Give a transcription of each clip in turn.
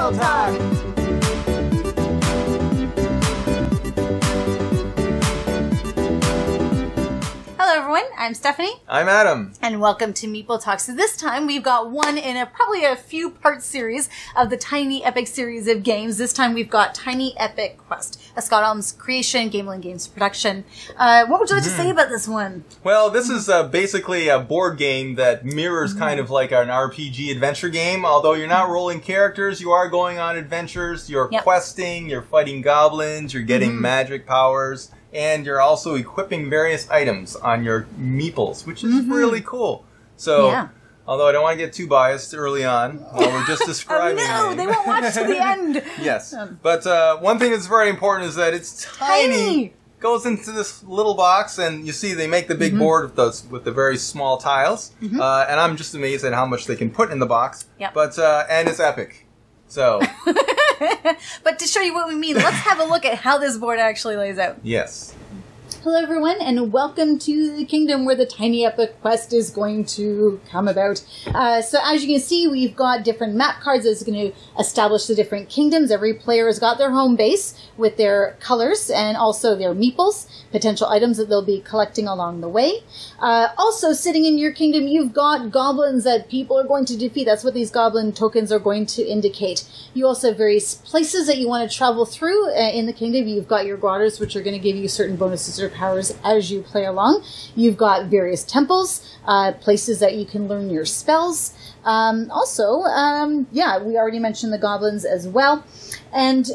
Meeple Talk! Hello everyone, I'm Stephanie. I'm Adam. And welcome to Meeple Talk. So this time we've got one in probably a few part series of the Tiny Epic series of games. This time we've got Tiny Epic Quest, a Scott Alms creation, Gamelyn Games production. What would you like to say about this one? Well, this is basically a board game that mirrors kind of like an RPG adventure game. Although you're not rolling characters, you are going on adventures, you're questing, you're fighting goblins, you're getting magic powers. And you're also equipping various items on your meeples, which is really cool. So, although I don't want to get too biased early on, while we're just describing they won't watch to the end. Yes. But one thing that's very important is that it's tiny. Goes into this little box, and you see they make the big board with the very small tiles. And I'm just amazed at how much they can put in the box. But and it's epic. So... But to show you what we mean, let's have a look at how this board actually lays out. Yes. Hello everyone, and welcome to the kingdom where the Tiny Epic Quest is going to come about. So as you can see, we've got different map cards that's going to establish the different kingdoms. Every player has got their home base with their colors and also their meeples, potential items that they'll be collecting along the way. Also sitting in your kingdom, you've got goblins that people are going to defeat. That's what these goblin tokens are going to indicate. You also have various places that you want to travel through in the kingdom. You've got your grottos, which are going to give you certain bonuses or powers as you play along. You've got various temples, places that you can learn your spells. Also, we already mentioned the goblins as well. And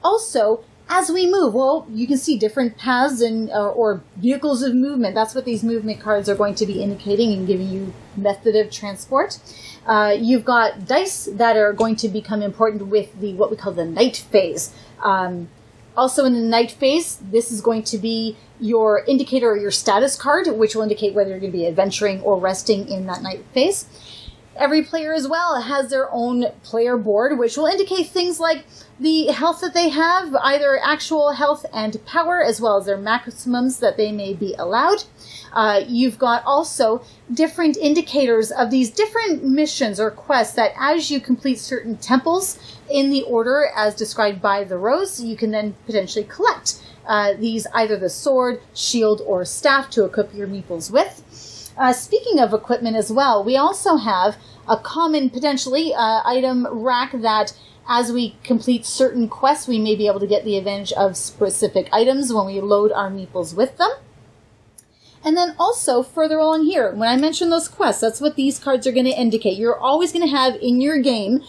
also, as we move, well, you can see different paths and or vehicles of movement. That's what these movement cards are going to be indicating and giving you method of transport. You've got dice that are going to become important with the what we call the night phase. Also in the night phase, this is going to be your indicator or your status card, which will indicate whether you're going to be adventuring or resting in that night phase. Every player as well has their own player board, which will indicate things like the health that they have, either actual health and power, as well as their maximums that they may be allowed. You've got also different indicators of these different missions or quests that as you complete certain temples in the order as described by the rows, you can then potentially collect these, either the sword, shield, or staff to equip your meeples with. Speaking of equipment as well, we also have a common, potentially, item rack that as we complete certain quests, we may be able to get the advantage of specific items when we load our meeples with them. And then also, further along here, when I mention those quests, that's what these cards are going to indicate. You're always going to have in your game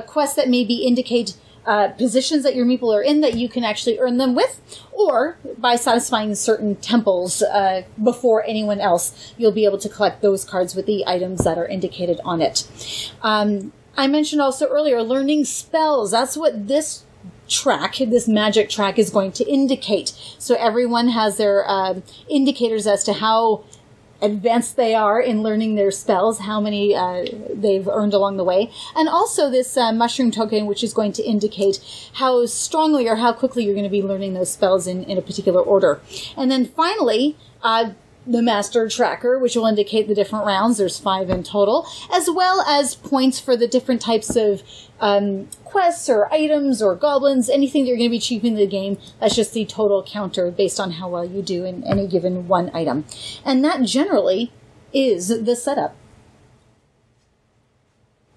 quests that maybe indicate positions that your meeple are in that you can actually earn them with, or by satisfying certain temples before anyone else, you'll be able to collect those cards with the items that are indicated on it. I mentioned also earlier, learning spells. That's what this track, this magic track, is going to indicate. So everyone has their indicators as to how advanced they are in learning their spells, how many they've earned along the way. And also this mushroom token, which is going to indicate how strongly or how quickly you're going to be learning those spells in a particular order. And then finally, the master tracker, which will indicate the different rounds. There's 5 in total, as well as points for the different types of quests or items or goblins, anything that you're going to be achieving in the game. That's just the total counter based on how well you do in any given one item. And that generally is the setup.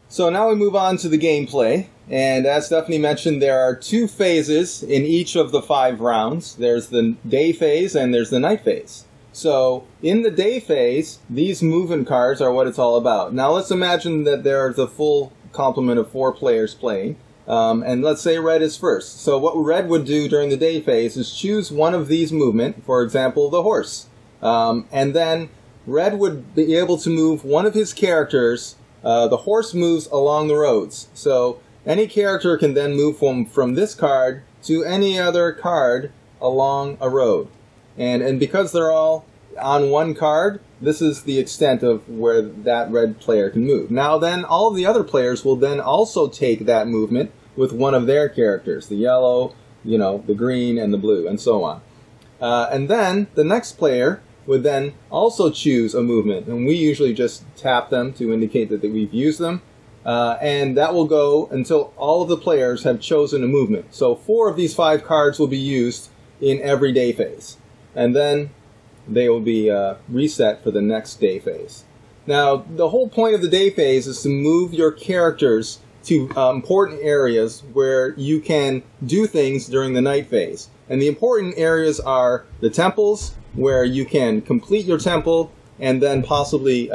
So now we move on to the gameplay. And as Stephanie mentioned, there are 2 phases in each of the 5 rounds. There's the day phase and there's the night phase. So, in the day phase, these movement cards are what it's all about. Now, let's imagine that there's a full complement of 4 players playing, and let's say red is first. So, what red would do during the day phase is choose one of these movement, for example, the horse. And then red would be able to move one of his characters. The horse moves along the roads. So, any character can then move from this card to any other card along a road. And because they're all on one card, this is the extent of where that red player can move. Now then, all of the other players will then also take that movement with one of their characters. The yellow, the green, and the blue, and so on. And then, the next player would then also choose a movement. And we usually just tap them to indicate that we've used them. and that will go until all of the players have chosen a movement. So 4 of these 5 cards will be used in every day phase, and then they will be reset for the next day phase. Now, the whole point of the day phase is to move your characters to important areas where you can do things during the night phase. And the important areas are the temples, where you can complete your temple and then possibly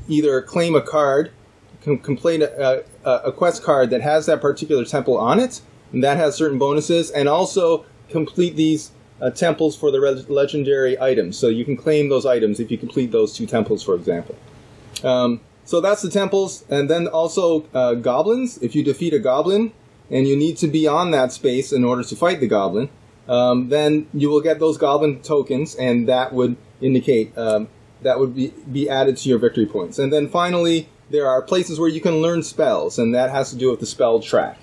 either claim a card, complete a quest card that has that particular temple on it, and that has certain bonuses, and also complete these temples for the legendary items. So you can claim those items if you complete those 2 temples, for example. So that's the temples, and then also goblins. If you defeat a goblin and you need to be on that space in order to fight the goblin, then you will get those goblin tokens, and that would indicate that would be added to your victory points. And then finally, there are places where you can learn spells, and that has to do with the spell track.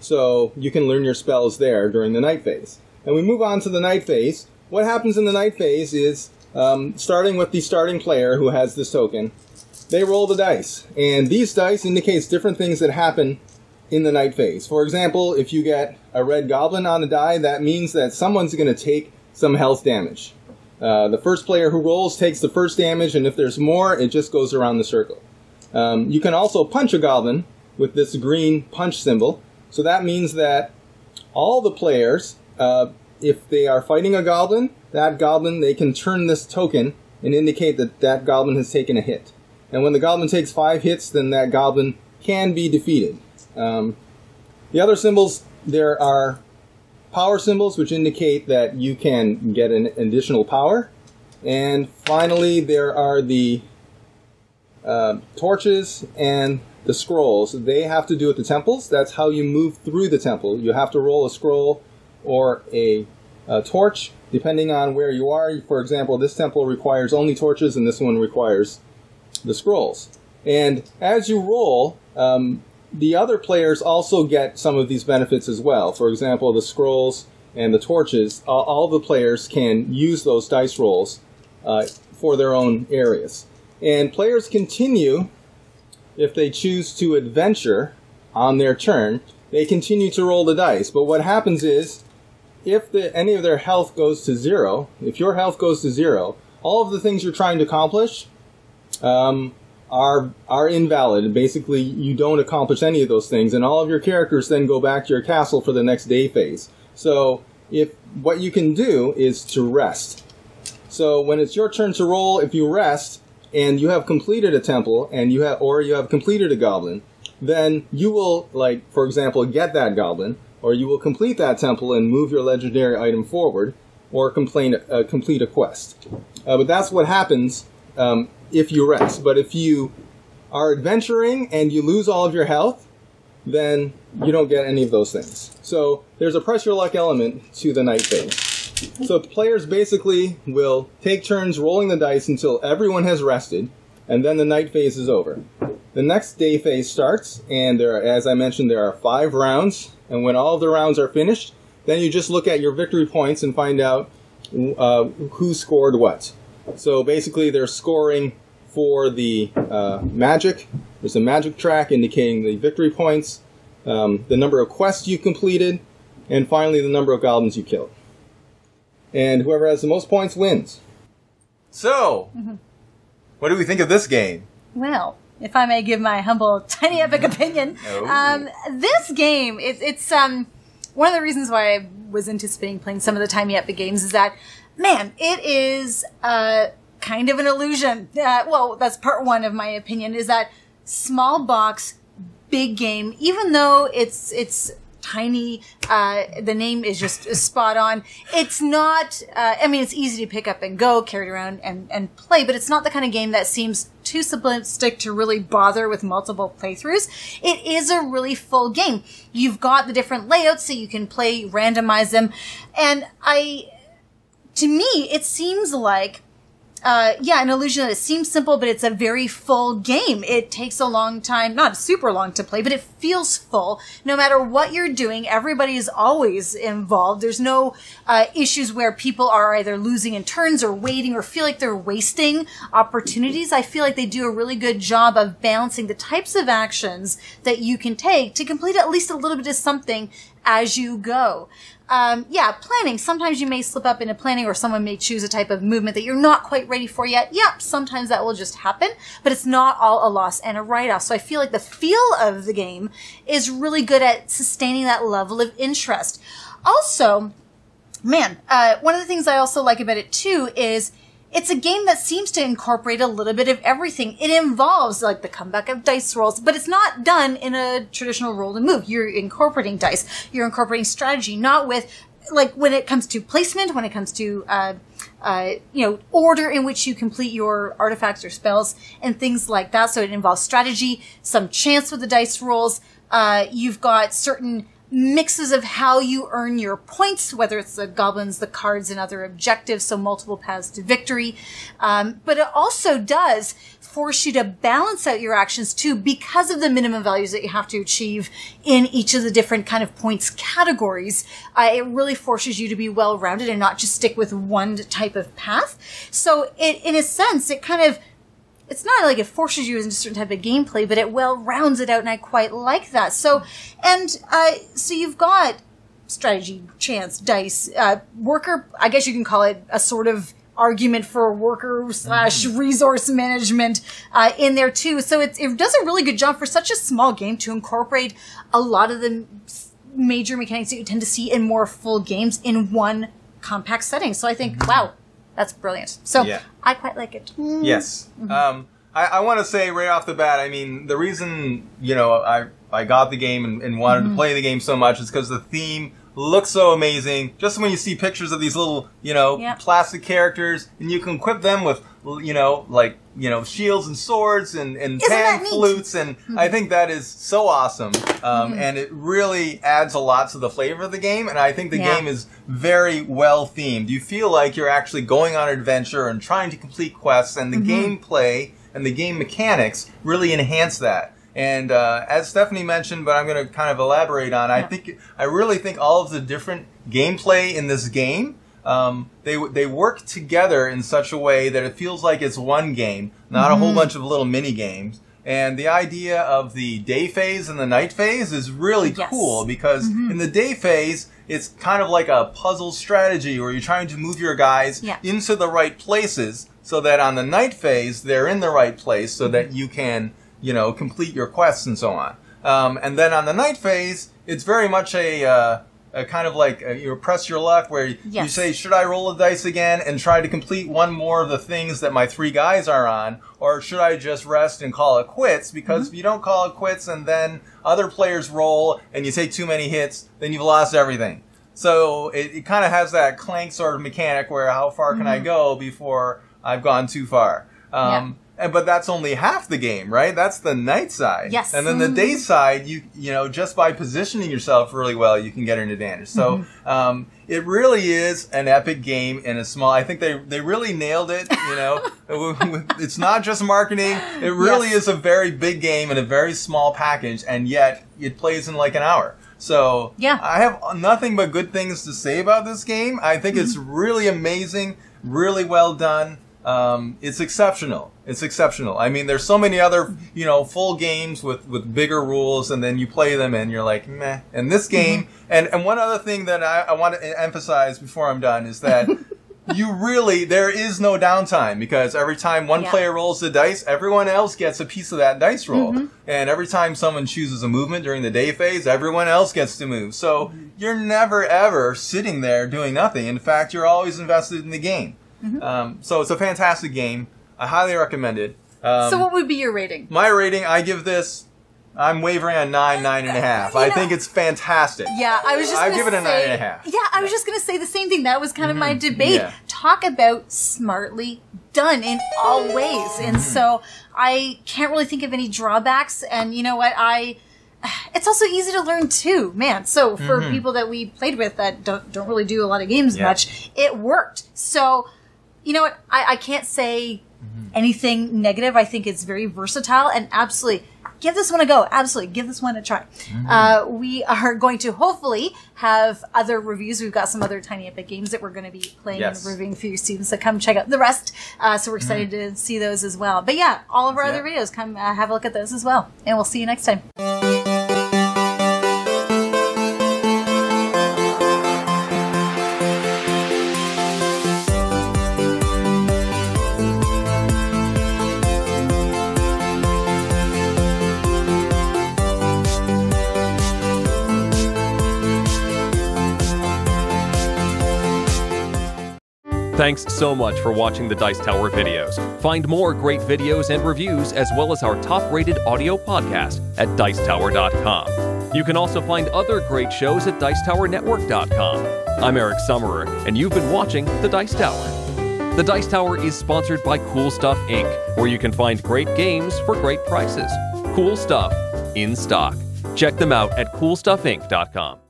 So you can learn your spells there during the night phase. And we move on to the night phase. What happens in the night phase is, starting with the starting player who has this token, they roll the dice. And these dice indicates different things that happen in the night phase. For example, if you get a red goblin on a die, that means that someone's going to take some health damage. The first player who rolls takes the first damage, and if there's more, it just goes around the circle. You can also punch a goblin with this green punch symbol. So that means that all the players, if they are fighting a goblin, that goblin, they can turn this token and indicate that that goblin has taken a hit. And when the goblin takes 5 hits, then that goblin can be defeated. The other symbols, there are power symbols, which indicate that you can get an additional power. And finally, there are the torches and the scrolls. They have to do with the temples. That's how you move through the temple. You have to roll a scroll or a torch, depending on where you are. For example, this temple requires only torches, and this one requires the scrolls. And as you roll, the other players also get some of these benefits as well. For example, the scrolls and the torches, all the players can use those dice rolls for their own areas. And players continue, if they choose to adventure on their turn, they continue to roll the dice. But what happens is, if any of their health goes to 0, if your health goes to 0, all of the things you're trying to accomplish are invalid. Basically, you don't accomplish any of those things, and all of your characters then go back to your castle for the next day phase. So, what you can do is to rest. So, when it's your turn to roll, if you rest and you have completed a temple and you have completed a goblin, then you will, like, for example, get that goblin, or you will complete that temple and move your legendary item forward, or complete a quest. But that's what happens if you rest. But if you are adventuring and you lose all of your health, then you don't get any of those things. So there's a press your luck element to the night phase. So the players basically will take turns rolling the dice until everyone has rested, and then the night phase is over. The next day phase starts, and as I mentioned, there are 5 rounds, and when all of the rounds are finished, then you just look at your victory points and find out who scored what. So basically they're scoring for the magic. There's a magic track indicating the victory points, the number of quests you completed, and finally the number of goblins you killed. And whoever has the most points wins. So, what do we think of this game? Well, if I may give my humble, tiny epic opinion, this game, it's one of the reasons why I was anticipating playing some of the tiny epic games is that, man, it is kind of an illusion. Well, that's part one of my opinion, is that small box, big game, even though it's tiny, the name is just spot on. It's not, I mean, it's easy to pick up and go, carry it around and play, but it's not the kind of game that seems too simplistic to really bother with multiple playthroughs. It is a really full game. You've got the different layouts so you can randomize them. And to me, it seems like an illusion that it seems simple, but it's a very full game. It takes a long time, not super long to play, but it feels full. No matter what you're doing, everybody is always involved. There's no issues where people are either losing in turns or waiting or feel like they're wasting opportunities. I feel like they do a really good job of balancing the types of actions that you can take to complete at least a little bit of something as you go. Planning. Sometimes you may slip up into planning, or someone may choose a type of movement that you're not quite ready for yet. Yep, sometimes that will just happen, but it's not all a loss and a write-off. So I feel like the feel of the game is really good at sustaining that level of interest. Also, one of the things I also like about it too is it's a game that seems to incorporate a little bit of everything. It involves like the comeback of dice rolls, but it's not done in a traditional roll and move. You're incorporating dice. You're incorporating strategy, not with like when it comes to placement, when it comes to, order in which you complete your artifacts or spells and things like that. So it involves strategy, some chance with the dice rolls. You've got certain mixes of how you earn your points, whether it's the goblins, the cards, and other objectives, so multiple paths to victory. But it also does force you to balance out your actions too, because of the minimum values that you have to achieve in each of the different kind of points categories. It really forces you to be well-rounded and not just stick with one type of path. So in a sense, it's not like it forces you into a certain type of gameplay, but it well rounds it out, and I quite like that. So you've got strategy, chance, dice, worker, I guess you can call it a sort of argument for worker / resource management in there too. So it does a really good job for such a small game to incorporate a lot of the major mechanics that you tend to see in more full games in one compact setting. So I think, wow, that's brilliant. So I quite like it. Yes. I want to say right off the bat, I mean, the reason, I got the game and wanted to play the game so much is because the theme looks so amazing. Just when you see pictures of these little, plastic characters, and you can equip them with, shields and swords and pan flutes, and I think that is so awesome. And it really adds a lot to the flavor of the game, and I think the game is very well themed. You feel like you're actually going on an adventure and trying to complete quests, and the gameplay and the game mechanics really enhance that. And as Stephanie mentioned, but I'm going to kind of elaborate on, I really think all of the different gameplay in this game, they work together in such a way that it feels like it's one game, not a whole bunch of little mini games. And the idea of the day phase and the night phase is really cool, because in the day phase, it's kind of like a puzzle strategy where you're trying to move your guys into the right places so that on the night phase, they're in the right place so that you can complete your quests and so on. And then on the night phase, it's very much a kind of like you press your luck where you say, should I roll the dice again and try to complete one more of the things that my 3 guys are on? Or should I just rest and call it quits? Because if you don't call it quits and then other players roll and you take too many hits, then you've lost everything. So it kind of has that clank sort of mechanic where how far can I go before I've gone too far? But that's only half the game, right? That's the night side. Yes. And then the day side, you just by positioning yourself really well, you can get an advantage. So it really is an epic game in a small. I think they really nailed it. It's not just marketing. It really is a very big game in a very small package, and yet it plays in like an hour. So I have nothing but good things to say about this game. I think it's really amazing, really well done. It's exceptional. It's exceptional. I mean, there's so many other, full games with bigger rules, and then you play them and you're like, meh. And this game, and one other thing that I want to emphasize before I'm done is that there is no downtime, because every time one player rolls the dice, everyone else gets a piece of that dice roll. And every time someone chooses a movement during the day phase, everyone else gets to move. So you're never, ever sitting there doing nothing. In fact, you're always invested in the game. So it's a fantastic game. I highly recommend it. So what would be your rating? My rating, I give this, I'm wavering on 9.5. I think it's fantastic. Yeah, I was just I give it a 9.5. Yeah, I was just going to say the same thing. That was kind of my debate. Yeah. Talk about smartly done in all ways. And so I can't really think of any drawbacks. And you know what? It's also easy to learn too, man. So for people that we played with that don't really do a lot of games much, it worked. So you know what? I can't say anything negative. I think it's very versatile, and absolutely give this one a go. Absolutely give this one a try. We are going to hopefully have other reviews. We've got some other Tiny Epic games that we're going to be playing and reviewing for you students, so come check out the rest. So we're excited to see those as well. But yeah, all of our other videos, come have a look at those as well. And we'll see you next time. Thanks so much for watching the Dice Tower videos. Find more great videos and reviews, as well as our top-rated audio podcast at Dicetower.com. You can also find other great shows at Dicetowernetwork.com. I'm Eric Summerer, and you've been watching The Dice Tower. The Dice Tower is sponsored by Cool Stuff Inc., where you can find great games for great prices. Cool stuff in stock. Check them out at CoolStuffInc.com.